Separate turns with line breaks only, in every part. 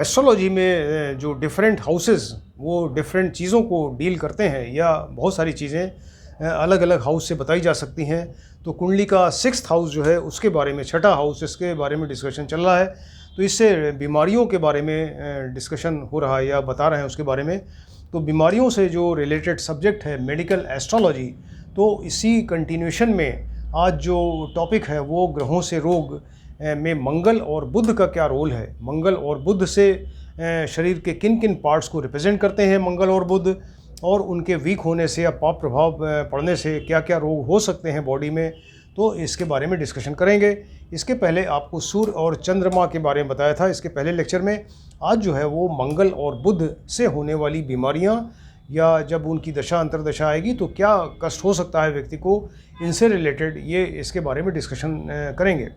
Astrology में जो different houses वो डिफरेंट चीज़ों को डील करते हैं या बहुत सारी चीज़ें अलग अलग हाउस से बताई जा सकती हैं। तो कुंडली का सिक्स्थ हाउस जो है उसके बारे में, छठा हाउस, इसके बारे में डिस्कशन चल रहा है। तो इससे बीमारियों के बारे में डिस्कशन हो रहा है या बता रहे हैं उसके बारे में। तो बीमारियों से जो रिलेटेड सब्जेक्ट है मेडिकल एस्ट्रोलॉजी, तो इसी कंटिन्यूशन में आज जो टॉपिक है वो ग्रहों से रोग में मंगल और बुध का क्या रोल है। मंगल और बुध से शरीर के किन किन पार्ट्स को रिप्रेजेंट करते हैं मंगल और बुध, और उनके वीक होने से या पाप प्रभाव पड़ने से क्या क्या रोग हो सकते हैं बॉडी में। तो इसके बारे में डिस्कशन करेंगे। इसके पहले आपको सूर्य और चंद्रमा के बारे में बताया था इसके पहले लेक्चर में। आज जो है वो मंगल और बुध से होने वाली बीमारियां, या जब उनकी दशा अंतर्दशा आएगी तो क्या कष्ट हो सकता है व्यक्ति को, इनसे रिलेटेड ये इसके बारे में डिस्कशन करेंगे।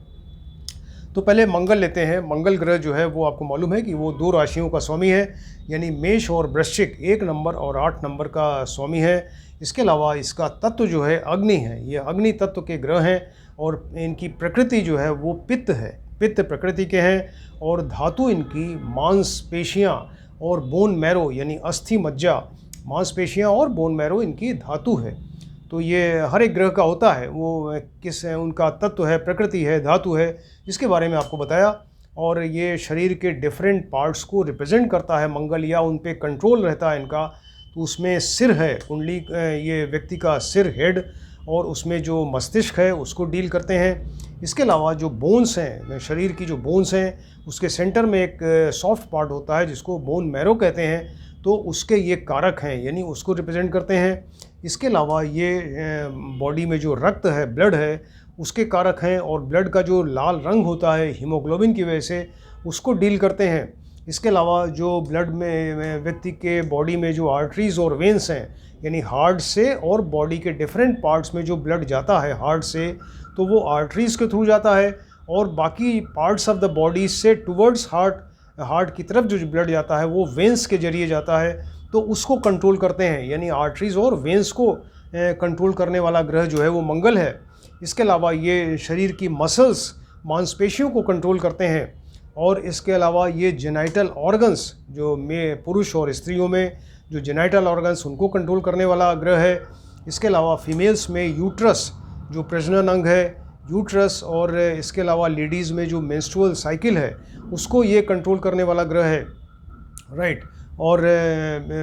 तो पहले मंगल लेते हैं। मंगल ग्रह जो है वो आपको मालूम है कि वो दो राशियों का स्वामी है, यानी मेष और वृश्चिक 1 नंबर और 8 नंबर का स्वामी है। इसके अलावा इसका तत्व जो है अग्नि है, ये अग्नि तत्व के ग्रह हैं, और इनकी प्रकृति जो है वो पित्त है, पित्त प्रकृति के हैं। और धातु इनकी मांसपेशियाँ और बोन मैरो, यानी अस्थि मज्जा, मांसपेशियाँ और बोन मैरो इनकी धातु है। तो ये हर एक ग्रह का होता है, वो किस उनका तत्व है, प्रकृति है, धातु है, इसके बारे में आपको बताया। और ये शरीर के डिफरेंट पार्ट्स को रिप्रेजेंट करता है मंगल, या उन पे कंट्रोल रहता है इनका। तो उसमें सिर है, कुंडली ये व्यक्ति का सिर, हेड, और उसमें जो मस्तिष्क है उसको डील करते हैं। इसके अलावा जो बोन्स हैं, शरीर की जो बोन्स हैं, उसके सेंटर में एक सॉफ्ट पार्ट होता है जिसको बोन मैरो कहते हैं, तो उसके ये कारक हैं, यानी उसको रिप्रेजेंट करते हैं। इसके अलावा ये बॉडी में जो रक्त है, ब्लड है, उसके कारक हैं, और ब्लड का जो लाल रंग होता है हीमोग्लोबिन की वजह से, उसको डील करते हैं। इसके अलावा जो ब्लड में व्यक्ति के बॉडी में जो आर्टरीज और वेंस हैं, यानी हार्ट से और बॉडी के डिफरेंट पार्ट्स में जो ब्लड जाता है हार्ट से, तो वो आर्टरीज़ के थ्रू जाता है, और बाकी पार्ट्स ऑफ द बॉडी से टुवर्ड्स हार्ट की तरफ जो ब्लड जाता है वो वेंस के जरिए जाता है। तो उसको कंट्रोल करते हैं, यानी आर्टरीज़ और वेंस को कंट्रोल करने वाला ग्रह जो है वो मंगल है। इसके अलावा ये शरीर की मसल्स, मांसपेशियों को कंट्रोल करते हैं। और इसके अलावा ये जेनाइटल ऑर्गन्स, जो में पुरुष और स्त्रियों में जो जेनाइटल ऑर्गन्स, उनको कंट्रोल करने वाला ग्रह है। इसके अलावा फीमेल्स में यूट्रस, जो प्रजनन अंग है, यूट्रस, और इसके अलावा लेडीज़ में जो मेंस्ट्रुअल साइकिल है उसको ये कंट्रोल करने वाला ग्रह है, राइट। और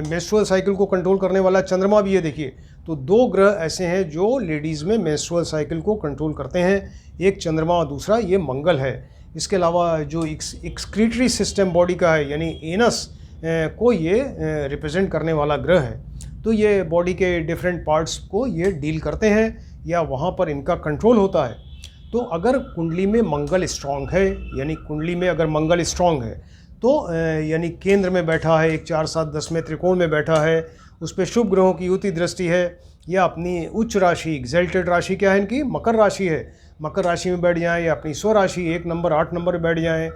मेंस्ट्रुअल साइकिल को कंट्रोल करने वाला चंद्रमा भी है, देखिए। तो दो ग्रह ऐसे हैं जो लेडीज़ में मेंस्ट्रुअल साइकिल को कंट्रोल करते हैं, एक चंद्रमा और दूसरा ये मंगल है। इसके अलावा जो एक्सक्रीटरी सिस्टम बॉडी का है, यानी एनस को ये रिप्रेजेंट करने वाला ग्रह है। तो ये बॉडी के डिफरेंट पार्ट्स को ये डील करते हैं, या वहाँ पर इनका कंट्रोल होता है। तो अगर कुंडली में मंगल स्ट्रांग है, यानी कुंडली में अगर मंगल स्ट्रांग है, तो यानी केंद्र में बैठा है, एक 4, 7, 10 में त्रिकोण में बैठा है, उस पर शुभ ग्रहों की युति दृष्टि है, या अपनी उच्च राशि, एग्जल्टेड राशि क्या है इनकी, मकर राशि है, मकर राशि में बैठ जाएं, या अपनी स्वराशि 1 नंबर 8 नंबर में बैठ जाएं,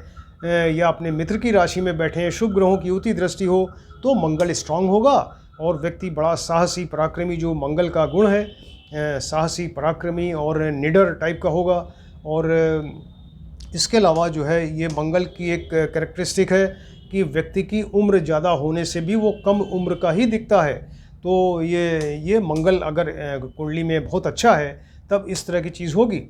या अपने मित्र की राशि में बैठें, शुभ ग्रहों की युति दृष्टि हो, तो मंगल स्ट्रांग होगा। और व्यक्ति बड़ा साहसी पराक्रमी, जो मंगल का गुण है, साहसी पराक्रमी और निडर टाइप का होगा। और इसके अलावा जो है ये मंगल की एक कैरेक्टरिस्टिक है कि व्यक्ति की उम्र ज़्यादा होने से भी वो कम उम्र का ही दिखता है। तो ये मंगल अगर कुंडली में बहुत अच्छा है तब इस तरह की चीज़ होगी।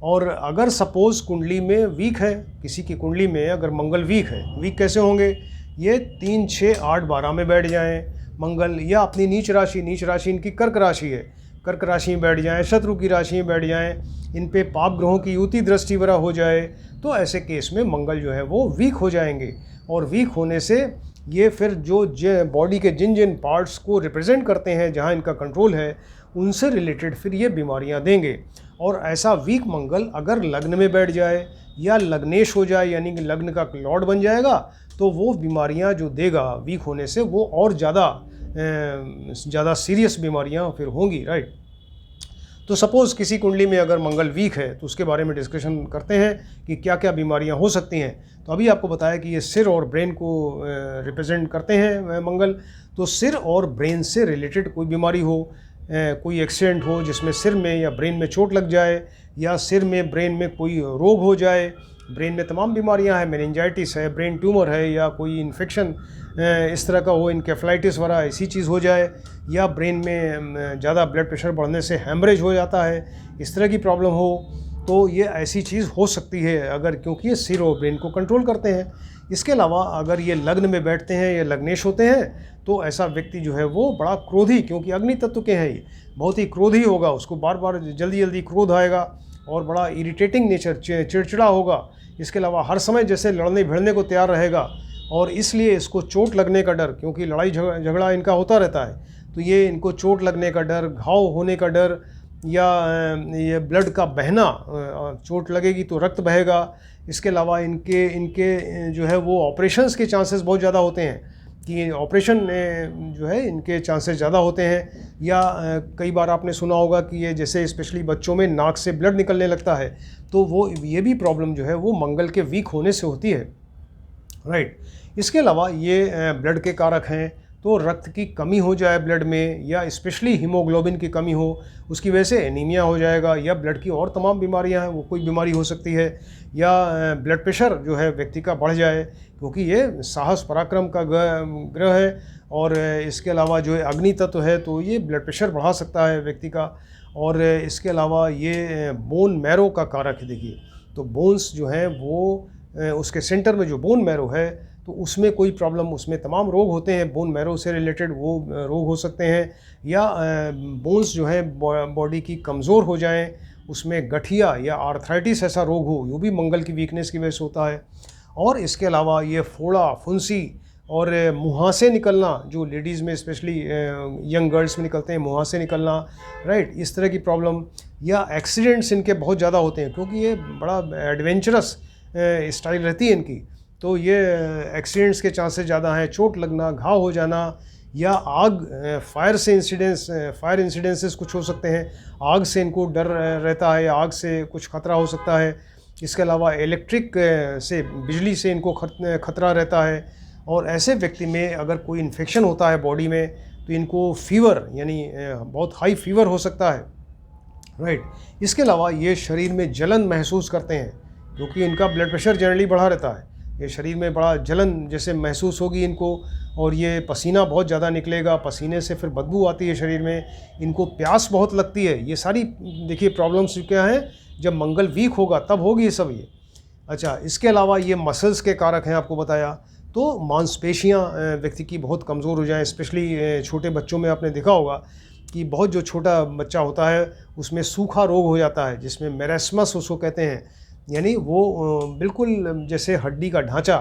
और अगर सपोज़ कुंडली में वीक है, किसी की कुंडली में अगर मंगल वीक है, वीक कैसे होंगे, ये 3, 6, 8, 12 में बैठ जाएं मंगल, या अपनी नीच राशि इनकी कर्क राशि है, कर्क राशि में बैठ जाएं, शत्रु की राशि में बैठ जाएं, इन पे पाप ग्रहों की युति दृष्टि वगैरह हो जाए, तो ऐसे केस में मंगल जो है वो वीक हो जाएंगे। और वीक होने से ये फिर जो बॉडी के जिन जिन पार्ट्स को रिप्रेजेंट करते हैं, जहाँ इनका कंट्रोल है, उनसे रिलेटेड फिर ये बीमारियाँ देंगे। और ऐसा वीक मंगल अगर लग्न में बैठ जाए या लग्नेश हो जाए, यानी कि लग्न का लॉर्ड बन जाएगा, तो वो बीमारियाँ जो देगा वीक होने से, वो और ज़्यादा सीरियस बीमारियाँ फिर होंगी, राइट। तो सपोज़ किसी कुंडली में अगर मंगल वीक है तो उसके बारे में डिस्कशन करते हैं कि क्या क्या बीमारियां हो सकती हैं। तो अभी आपको बताया कि ये सिर और ब्रेन को रिप्रेजेंट करते हैं मंगल। तो सिर और ब्रेन से रिलेटेड कोई बीमारी हो, कोई एक्सीडेंट हो जिसमें सिर में या ब्रेन में चोट लग जाए, या सिर में ब्रेन में कोई रोग हो जाए, ब्रेन में तमाम बीमारियां हैं, मेनिंजाइटिस है, ब्रेन ट्यूमर है, या कोई इन्फेक्शन इस तरह का हो, इनकेफ्लाइटिस वगैरह ऐसी चीज़ हो जाए, या ब्रेन में ज़्यादा ब्लड प्रेशर बढ़ने से हैमरेज हो जाता है, इस तरह की प्रॉब्लम हो, तो ये ऐसी चीज़ हो सकती है अगर, क्योंकि ये सिर और ब्रेन को कंट्रोल करते हैं। इसके अलावा अगर ये लग्न में बैठते हैं या लग्नेश होते हैं तो ऐसा व्यक्ति जो है वो बड़ा क्रोधी, क्योंकि अग्नि तत्व के हैं ये, बहुत ही क्रोधी होगा, उसको बार बार जल्दी जल्दी क्रोध आएगा और बड़ा इरिटेटिंग नेचर, चिड़चिड़ा होगा। इसके अलावा हर समय जैसे लड़ने भिड़ने को तैयार रहेगा, और इसलिए इसको चोट लगने का डर, क्योंकि लड़ाई झगड़ा इनका होता रहता है, तो ये इनको चोट लगने का डर, घाव होने का डर, या ये ब्लड का बहना, चोट लगेगी तो रक्त बहेगा। इसके अलावा इनके जो है वो ऑपरेशंस के चांसेस बहुत ज़्यादा होते हैं, कि ऑपरेशन जो है इनके चांसेस ज़्यादा होते हैं। या कई बार आपने सुना होगा कि ये जैसे स्पेशली बच्चों में नाक से ब्लड निकलने लगता है, तो वो ये भी प्रॉब्लम जो है वो मंगल के वीक होने से होती है, राइट। इसके अलावा ये ब्लड के कारक हैं, तो रक्त की कमी हो जाए ब्लड में, या स्पेशली हीमोग्लोबिन की कमी हो, उसकी वजह से एनीमिया हो जाएगा, या ब्लड की और तमाम बीमारियां हैं वो कोई बीमारी हो सकती है, या ब्लड प्रेशर जो है व्यक्ति का बढ़ जाए, क्योंकि ये साहस पराक्रम का ग्रह है, और इसके अलावा जो है अग्नि तत्व है, तो ये ब्लड प्रेशर बढ़ा सकता है व्यक्ति का। और इसके अलावा ये बोन मैरो का कारक है। देखिए, तो बोन्स जो हैं वो उसके सेंटर में जो बोन मैरो है, तो उसमें कोई प्रॉब्लम, उसमें तमाम रोग होते हैं बोन मैरो से रिलेटेड, वो रोग हो सकते हैं। या बोन्स जो है बॉडी की कमज़ोर हो जाएं, उसमें गठिया या आर्थराइटिस ऐसा रोग हो, वो भी मंगल की वीकनेस की वजह से होता है। और इसके अलावा ये फोड़ा, फुंसी और मुहासे निकलना, जो लेडीज़ में स्पेशली यंग गर्ल्स में निकलते हैं, मुहासे निकलना, राइट, इस तरह की प्रॉब्लम। या एक्सीडेंट्स इनके बहुत ज़्यादा होते हैं, क्योंकि ये बड़ा एडवेंचरस स्टाइल रहती है इनकी, तो ये एक्सीडेंट्स के चांसेस ज़्यादा हैं, चोट लगना, घाव हो जाना, या आग, फायर इंसिडेंसेस कुछ हो सकते हैं, आग से इनको डर रहता है, आग से कुछ खतरा हो सकता है। इसके अलावा इलेक्ट्रिक से, बिजली से इनको खतरा रहता है। और ऐसे व्यक्ति में अगर कोई इन्फेक्शन होता है बॉडी में, तो इनको फीवर, यानी बहुत हाई फीवर हो सकता है, राइट। इसके अलावा ये शरीर में जलन महसूस करते हैं, क्योंकि इनका ब्लड प्रेशर जनरली बढ़ा रहता है, ये शरीर में बड़ा जलन जैसे महसूस होगी इनको, और ये पसीना बहुत ज़्यादा निकलेगा, पसीने से फिर बदबू आती है शरीर में, इनको प्यास बहुत लगती है। ये सारी देखिए प्रॉब्लम्स क्या हैं, जब मंगल वीक होगा तब होगी ये सब ये। अच्छा, इसके अलावा ये मसल्स के कारक हैं, आपको बताया, तो मांसपेशियाँ व्यक्ति की बहुत कमज़ोर हो जाएँ, स्पेशली छोटे बच्चों में आपने देखा होगा कि बहुत जो छोटा बच्चा होता है उसमें सूखा रोग हो जाता है, जिसमें मेरेस्मस उसको कहते हैं, यानी वो बिल्कुल जैसे हड्डी का ढांचा,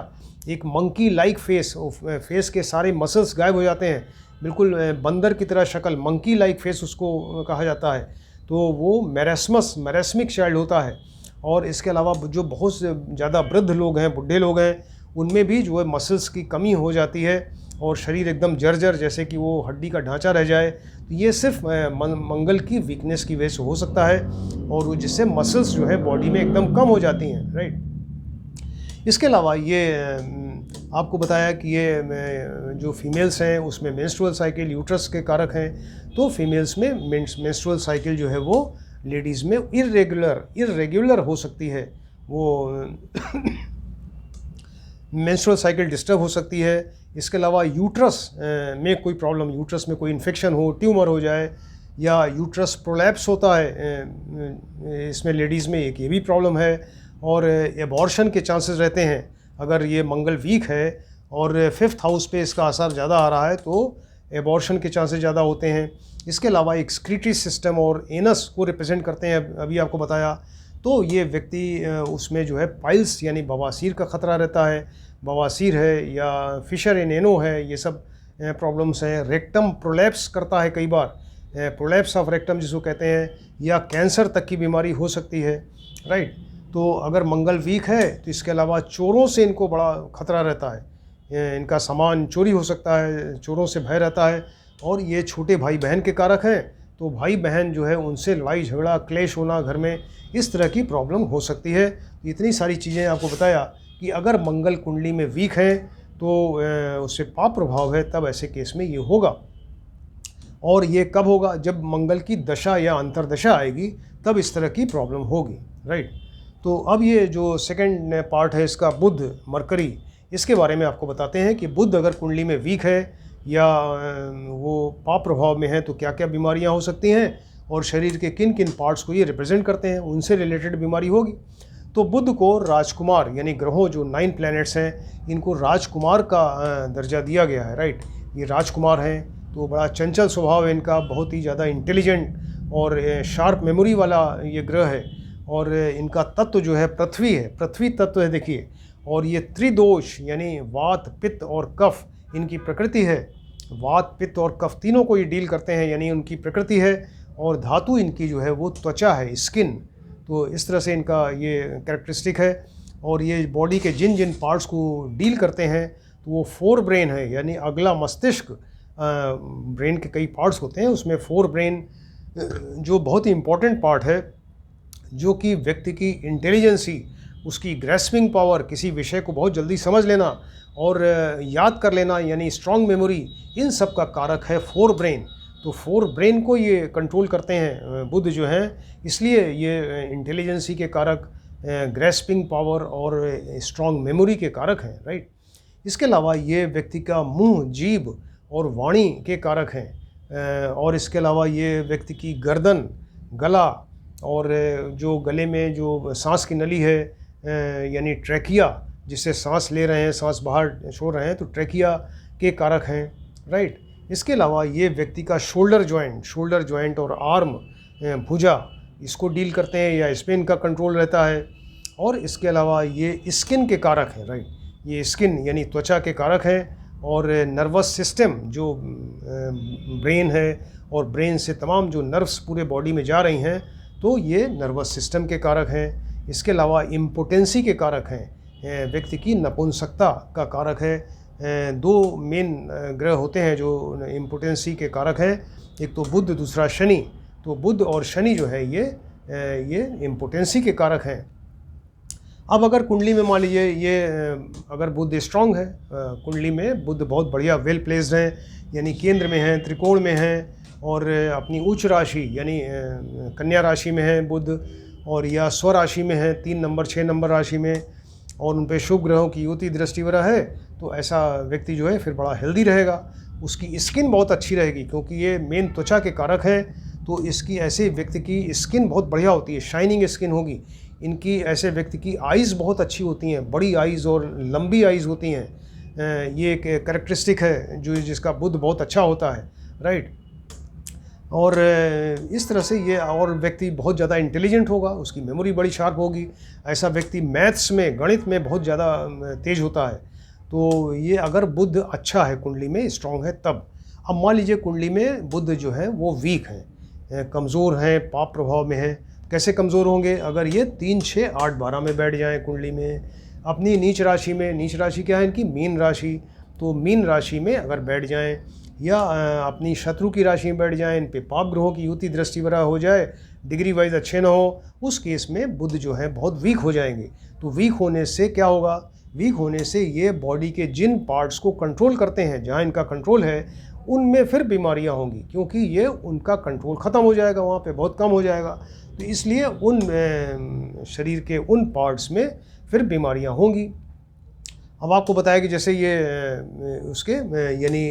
एक मंकी लाइक फेस के सारे मसल्स गायब हो जाते हैं, बिल्कुल बंदर की तरह शक्ल, मंकी लाइक फेस उसको कहा जाता है, तो वो मैरेस्मिक चाइल्ड होता है। और इसके अलावा जो बहुत ज़्यादा वृद्ध लोग हैं, बुढ़े लोग हैं, उनमें भी जो है मसल्स की कमी हो जाती है, और शरीर एकदम जर्जर, जैसे कि वो हड्डी का ढांचा रह जाए। तो ये सिर्फ मंगल की वीकनेस की वजह से हो सकता है, और वो जिससे मसल्स जो है बॉडी में एकदम कम हो जाती हैं, राइट। इसके अलावा ये आपको बताया कि ये जो फीमेल्स हैं उसमें मेंस्ट्रुअल साइकिल, यूट्रस के कारक हैं, तो फीमेल्स में मेंस्ट्रुअल साइकिल जो है वो लेडीज़ में इरेगुलर हो सकती है, वो मेंस्ट्रुअल साइकिल डिस्टर्ब हो सकती है। इसके अलावा यूट्रस में कोई प्रॉब्लम, यूट्रस में कोई इन्फेक्शन हो, ट्यूमर हो जाए, या यूट्रस प्रोलैप्स होता है, इसमें लेडीज़ में एक ये भी प्रॉब्लम है। और एबॉर्शन के चांसेस रहते हैं, अगर ये मंगल वीक है और 5th हाउस पे इसका असर ज़्यादा आ रहा है, तो एबॉर्शन के चांसेस ज़्यादा होते हैं। इसके अलावा एक्सक्रीटरी सिस्टम और एनस को रिप्रेजेंट करते हैं, अभी आपको बताया, तो ये व्यक्ति उसमें जो है पाइल्स यानी बवासीर का ख़तरा रहता है, बवासीर है या फिशर इन एनो है, ये सब प्रॉब्लम्स हैं। रेक्टम प्रोलैप्स करता है कई बार, प्रोलैप्स ऑफ रेक्टम जिसको कहते हैं, या कैंसर तक की बीमारी हो सकती है, राइट। तो अगर मंगल वीक है तो इसके अलावा चोरों से इनको बड़ा खतरा रहता है, इनका सामान चोरी हो सकता है, चोरों से भय रहता है। और ये छोटे भाई बहन के कारक हैं, तो भाई बहन जो है उनसे लड़ाई झगड़ा, क्लेश होना घर में, इस तरह की प्रॉब्लम हो सकती है। इतनी सारी चीज़ें आपको बताया कि अगर मंगल कुंडली में वीक है तो उससे पाप प्रभाव है, तब ऐसे केस में ये होगा। और ये कब होगा, जब मंगल की दशा या अंतरदशा आएगी, तब इस तरह की प्रॉब्लम होगी, राइट। तो अब ये जो सेकंड पार्ट है इसका, बुध मरकरी, इसके बारे में आपको बताते हैं कि बुध अगर कुंडली में वीक है या वो पाप प्रभाव में है तो क्या क्या बीमारियां हो सकती हैं और शरीर के किन किन पार्ट्स को ये रिप्रेजेंट करते हैं, उनसे रिलेटेड बीमारी होगी। तो बुध को राजकुमार, यानी ग्रहों जो 9 प्लैनेट्स हैं इनको राजकुमार का दर्जा दिया गया है, राइट। ये राजकुमार हैं तो बड़ा चंचल स्वभाव है इनका, बहुत ही ज़्यादा इंटेलिजेंट और शार्प मेमोरी वाला ये ग्रह है। और इनका तत्व जो है पृथ्वी है, पृथ्वी तत्व है देखिए। और ये त्रिदोष यानी वात पित्त और कफ इनकी प्रकृति है। वात पित्त और कफ तीनों को ये डील करते हैं, यानी उनकी प्रकृति है। और धातु इनकी जो है वो त्वचा है, स्किन। तो इस तरह से इनका ये कैरेक्टरिस्टिक है। और ये बॉडी के जिन जिन पार्ट्स को डील करते हैं तो वो 4 ब्रेन है, यानी अगला मस्तिष्क। ब्रेन के कई पार्ट्स होते हैं, उसमें 4 ब्रेन जो बहुत ही इम्पोर्टेंट पार्ट है, जो कि व्यक्ति की इंटेलिजेंसी, उसकी ग्रेस्पिंग पावर, किसी विषय को बहुत जल्दी समझ लेना और याद कर लेना, यानी स्ट्रॉन्ग मेमोरी, इन सब का कारक है 4 ब्रेन। तो 4 ब्रेन को ये कंट्रोल करते हैं बुध जो हैं, इसलिए ये इंटेलिजेंसी के कारक, ग्रेस्पिंग पावर और स्ट्रॉन्ग मेमोरी के कारक हैं, राइट। इसके अलावा ये व्यक्ति का मुंह, जीभ और वाणी के कारक हैं। और इसके अलावा ये व्यक्ति की गर्दन, गला और जो गले में जो सांस की नली है, यानी ट्रैकिया, जिससे सांस ले रहे हैं, सांस बाहर छोड़ रहे हैं, तो ट्रैकिया के कारक हैं, राइट। इसके अलावा ये व्यक्ति का शोल्डर जॉइंट और आर्म, भुजा, इसको डील करते हैं या इस पे इनका कंट्रोल रहता है। और इसके अलावा ये स्किन के कारक हैं, राइट। ये स्किन यानी त्वचा के कारक हैं। और नर्वस सिस्टम, जो ब्रेन है और ब्रेन से तमाम जो नर्व्स पूरे बॉडी में जा रही हैं, तो ये नर्वस सिस्टम के कारक हैं। इसके अलावा इम्पोटेंसी के कारक हैं, व्यक्ति की नपुंसकता का कारक है। 2 मेन ग्रह होते हैं जो इम्पोटेंसी के कारक हैं, एक तो बुध, दूसरा शनि। तो बुध और शनि जो है ये इम्पोटेंसी के कारक हैं। अब अगर कुंडली में मान लीजिए ये अगर बुध स्ट्रांग है, कुंडली में बुध बहुत बढ़िया वेल प्लेस्ड है, यानी केंद्र में है, त्रिकोण में है, और अपनी उच्च राशि यानी कन्या राशि में है बुध, और या स्व राशि में है 3 नंबर 6 नंबर राशि में, और उन पे शुभ ग्रहों की युति दृष्टि वगैरह है, तो ऐसा व्यक्ति जो है फिर बड़ा हेल्दी रहेगा। उसकी स्किन बहुत अच्छी रहेगी, क्योंकि ये मेन त्वचा के कारक हैं। तो इसकी ऐसे व्यक्ति की स्किन बहुत बढ़िया होती है, शाइनिंग स्किन होगी। इनकी ऐसे व्यक्ति की आइज़ बहुत अच्छी होती हैं, बड़ी आइज़ और लंबी आइज़ होती हैं। ये एक कैरेक्टरिस्टिक है जो जिसका बुध बहुत अच्छा होता है, राइट। और इस तरह से ये और व्यक्ति बहुत ज़्यादा इंटेलिजेंट होगा, उसकी मेमोरी बड़ी शार्प होगी। ऐसा व्यक्ति मैथ्स में, गणित में बहुत ज़्यादा तेज़ होता है। तो ये अगर बुध अच्छा है, कुंडली में स्ट्रांग है तब। अब मान लीजिए कुंडली में बुध जो है वो वीक है, कमज़ोर हैं, पाप प्रभाव में है। कैसे कमज़ोर होंगे? अगर ये 3, 6, 8, 12 में बैठ जाएँ कुंडली में, अपनी नीच राशि में। नीच राशि क्या है इनकी? मीन राशि। तो मीन राशि में अगर बैठ जाएँ या अपनी शत्रु की राशि में बैठ जाएँ, इन पे पाप ग्रहों की युति दृष्टि वगैरह हो जाए, डिग्री वाइज अच्छे ना हो, उस केस में बुध जो है बहुत वीक हो जाएंगे। तो वीक होने से क्या होगा? वीक होने से ये बॉडी के जिन पार्ट्स को कंट्रोल करते हैं, जहाँ इनका कंट्रोल है, उनमें फिर बीमारियां होंगी, क्योंकि ये उनका कंट्रोल ख़त्म हो जाएगा, वहाँ पे बहुत कम हो जाएगा। तो इसलिए उन शरीर के उन पार्ट्स में फिर बीमारियां होंगी। अब आपको बताया कि जैसे ये उसके यानी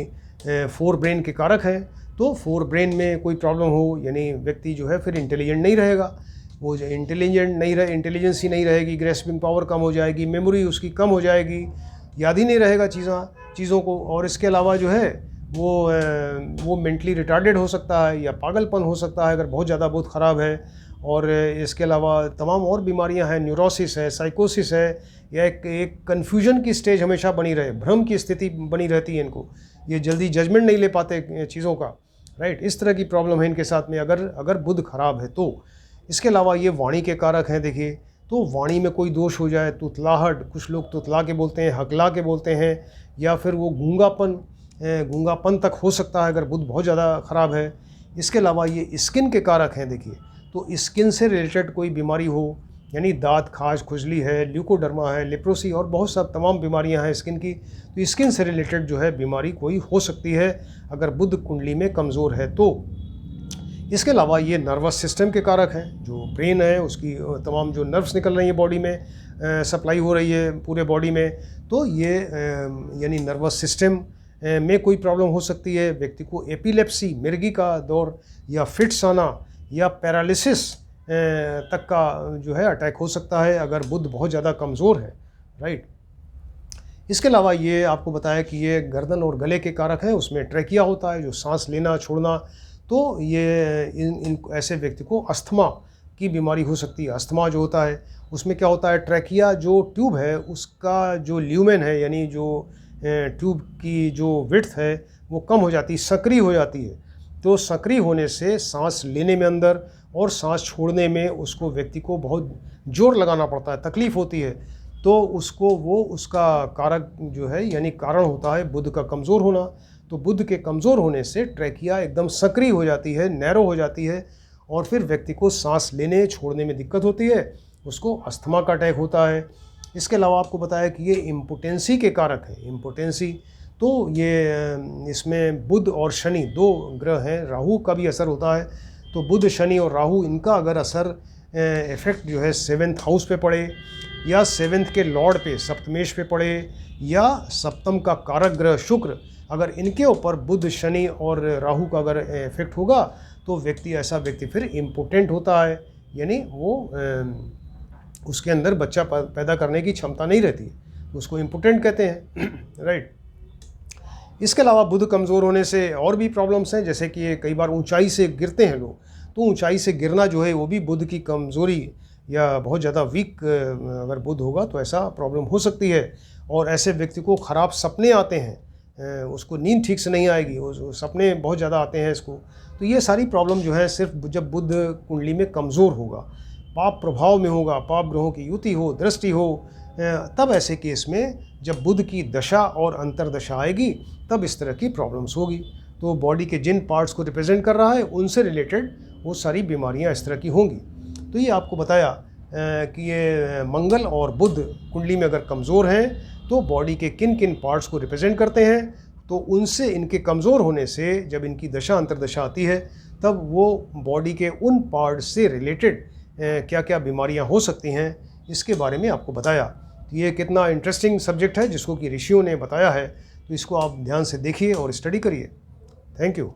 4 ब्रेन के कारक हैं, तो 4 ब्रेन में कोई प्रॉब्लम हो, यानी व्यक्ति जो है फिर इंटेलिजेंट नहीं रहेगा। वो जो इंटेलिजेंसी नहीं रहेगी, ग्रेस्पिंग पावर कम हो जाएगी, मेमोरी उसकी कम हो जाएगी, याद ही नहीं रहेगा चीज़ों को। और इसके अलावा जो है वो मेंटली रिटार्डेड हो सकता है या पागलपन हो सकता है अगर बहुत ज़्यादा बहुत ख़राब है। और इसके अलावा तमाम और बीमारियां हैं, न्यूरोसिस है, साइकोसिस है, या एक कन्फ्यूजन की स्टेज हमेशा बनी रहे, भ्रम की स्थिति बनी रहती है इनको, ये जल्दी जजमेंट नहीं ले पाते चीज़ों का, राइट। इस तरह की प्रॉब्लम है इनके साथ में अगर बुध खराब है तो। इसके अलावा ये वाणी के कारक हैं, देखिए। तो वाणी में कोई दोष हो जाए, तुतलाहट, कुछ लोग तुतला के बोलते हैं, हकला के बोलते हैं, या फिर वो गूंगापन तक हो सकता है अगर बुध बहुत ज़्यादा ख़राब है। इसके अलावा ये स्किन के कारक हैं, देखिए। तो स्किन से रिलेटेड कोई बीमारी हो, यानी दांत, खाज, खुजली है, ल्यूकोडर्मा है, लेप्रोसी और बहुत सब तमाम बीमारियां हैं स्किन की। तो स्किन से रिलेटेड जो है बीमारी कोई हो सकती है अगर बुध कुंडली में कमज़ोर है तो। इसके अलावा ये नर्वस सिस्टम के कारक हैं, जो ब्रेन है उसकी तमाम जो नर्व्स निकल रही हैं बॉडी में, सप्लाई हो रही है पूरे बॉडी में, तो ये यानी नर्वस सिस्टम में कोई प्रॉब्लम हो सकती है। व्यक्ति को एपिलेप्सी, मिर्गी का दौर या फिट्स आना या पैरालिसिस तक का जो है अटैक हो सकता है अगर बुध बहुत ज़्यादा कमज़ोर है, राइट। इसके अलावा ये आपको बताया कि ये गर्दन और गले के कारक हैं, उसमें ट्रैकिया होता है जो सांस लेना छोड़ना, तो ये इन ऐसे व्यक्ति को अस्थमा की बीमारी हो सकती है। अस्थमा जो होता है उसमें क्या होता है, ट्रैकिया जो ट्यूब है उसका जो ल्यूमेन है यानी जो ट्यूब की जो विड्थ है वो कम हो जाती है, सक्रिय हो जाती है। तो सक्रिय होने से सांस लेने में अंदर और सांस छोड़ने में उसको व्यक्ति को बहुत जोर लगाना पड़ता है, तकलीफ़ होती है। तो उसका कारक जो है यानी कारण होता है बुध का कमज़ोर होना। तो बुध के कमज़ोर होने से ट्रैकिया एकदम सक्रिय हो जाती है, नैरो हो जाती है और फिर व्यक्ति को सांस लेने छोड़ने में दिक्कत होती है, उसको अस्थमा का अटैक होता है। इसके अलावा आपको बताया कि ये इम्पोटेंसी के कारक हैं। इम्पोटेंसी तो ये इसमें बुध और शनि 2 ग्रह हैं, राहु का भी असर होता है। तो बुध, शनि और राहु इनका अगर असर इफ़ेक्ट जो है 7th हाउस पे पड़े या 7th के लॉर्ड पे, सप्तमेश पे पड़े या सप्तम का कारक ग्रह शुक्र, अगर इनके ऊपर बुध, शनि और राहु का अगर इफेक्ट होगा तो ऐसा व्यक्ति फिर इम्पोटेंट होता है, यानी वो उसके अंदर बच्चा पैदा करने की क्षमता नहीं रहती है, उसको इम्पोटेंट कहते हैं, राइट। इसके अलावा बुध कमज़ोर होने से और भी प्रॉब्लम्स हैं, जैसे कि कई बार ऊंचाई से गिरते हैं लोग, तो ऊंचाई से गिरना जो है वो भी बुध की कमज़ोरी या बहुत ज़्यादा वीक अगर बुध होगा तो ऐसा प्रॉब्लम हो सकती है। और ऐसे व्यक्ति को ख़राब सपने आते हैं, उसको नींद ठीक से नहीं आएगी, सपने बहुत ज़्यादा आते हैं इसको। तो ये सारी प्रॉब्लम जो है सिर्फ जब बुध कुंडली में कमज़ोर होगा, पाप प्रभाव में होगा, पाप ग्रहों की युति हो, दृष्टि हो, तब ऐसे केस में जब बुध की दशा और अंतर्दशा आएगी तब इस तरह की प्रॉब्लम्स होगी। तो बॉडी के जिन पार्ट्स को रिप्रेजेंट कर रहा है उनसे रिलेटेड वो सारी बीमारियां इस तरह की होंगी। तो ये आपको बताया कि ये मंगल और बुध कुंडली में अगर कमज़ोर हैं तो बॉडी के किन किन पार्ट्स को रिप्रेजेंट करते हैं, तो उनसे इनके कमज़ोर होने से जब इनकी दशा अंतर्दशा आती है तब वो बॉडी के उन पार्ट से रिलेटेड क्या क्या बीमारियां हो सकती हैं इसके बारे में आपको बताया। तो ये कितना इंटरेस्टिंग सब्जेक्ट है जिसको कि ऋषियों ने बताया है, तो इसको आप ध्यान से देखिए और स्टडी करिए। Thank you.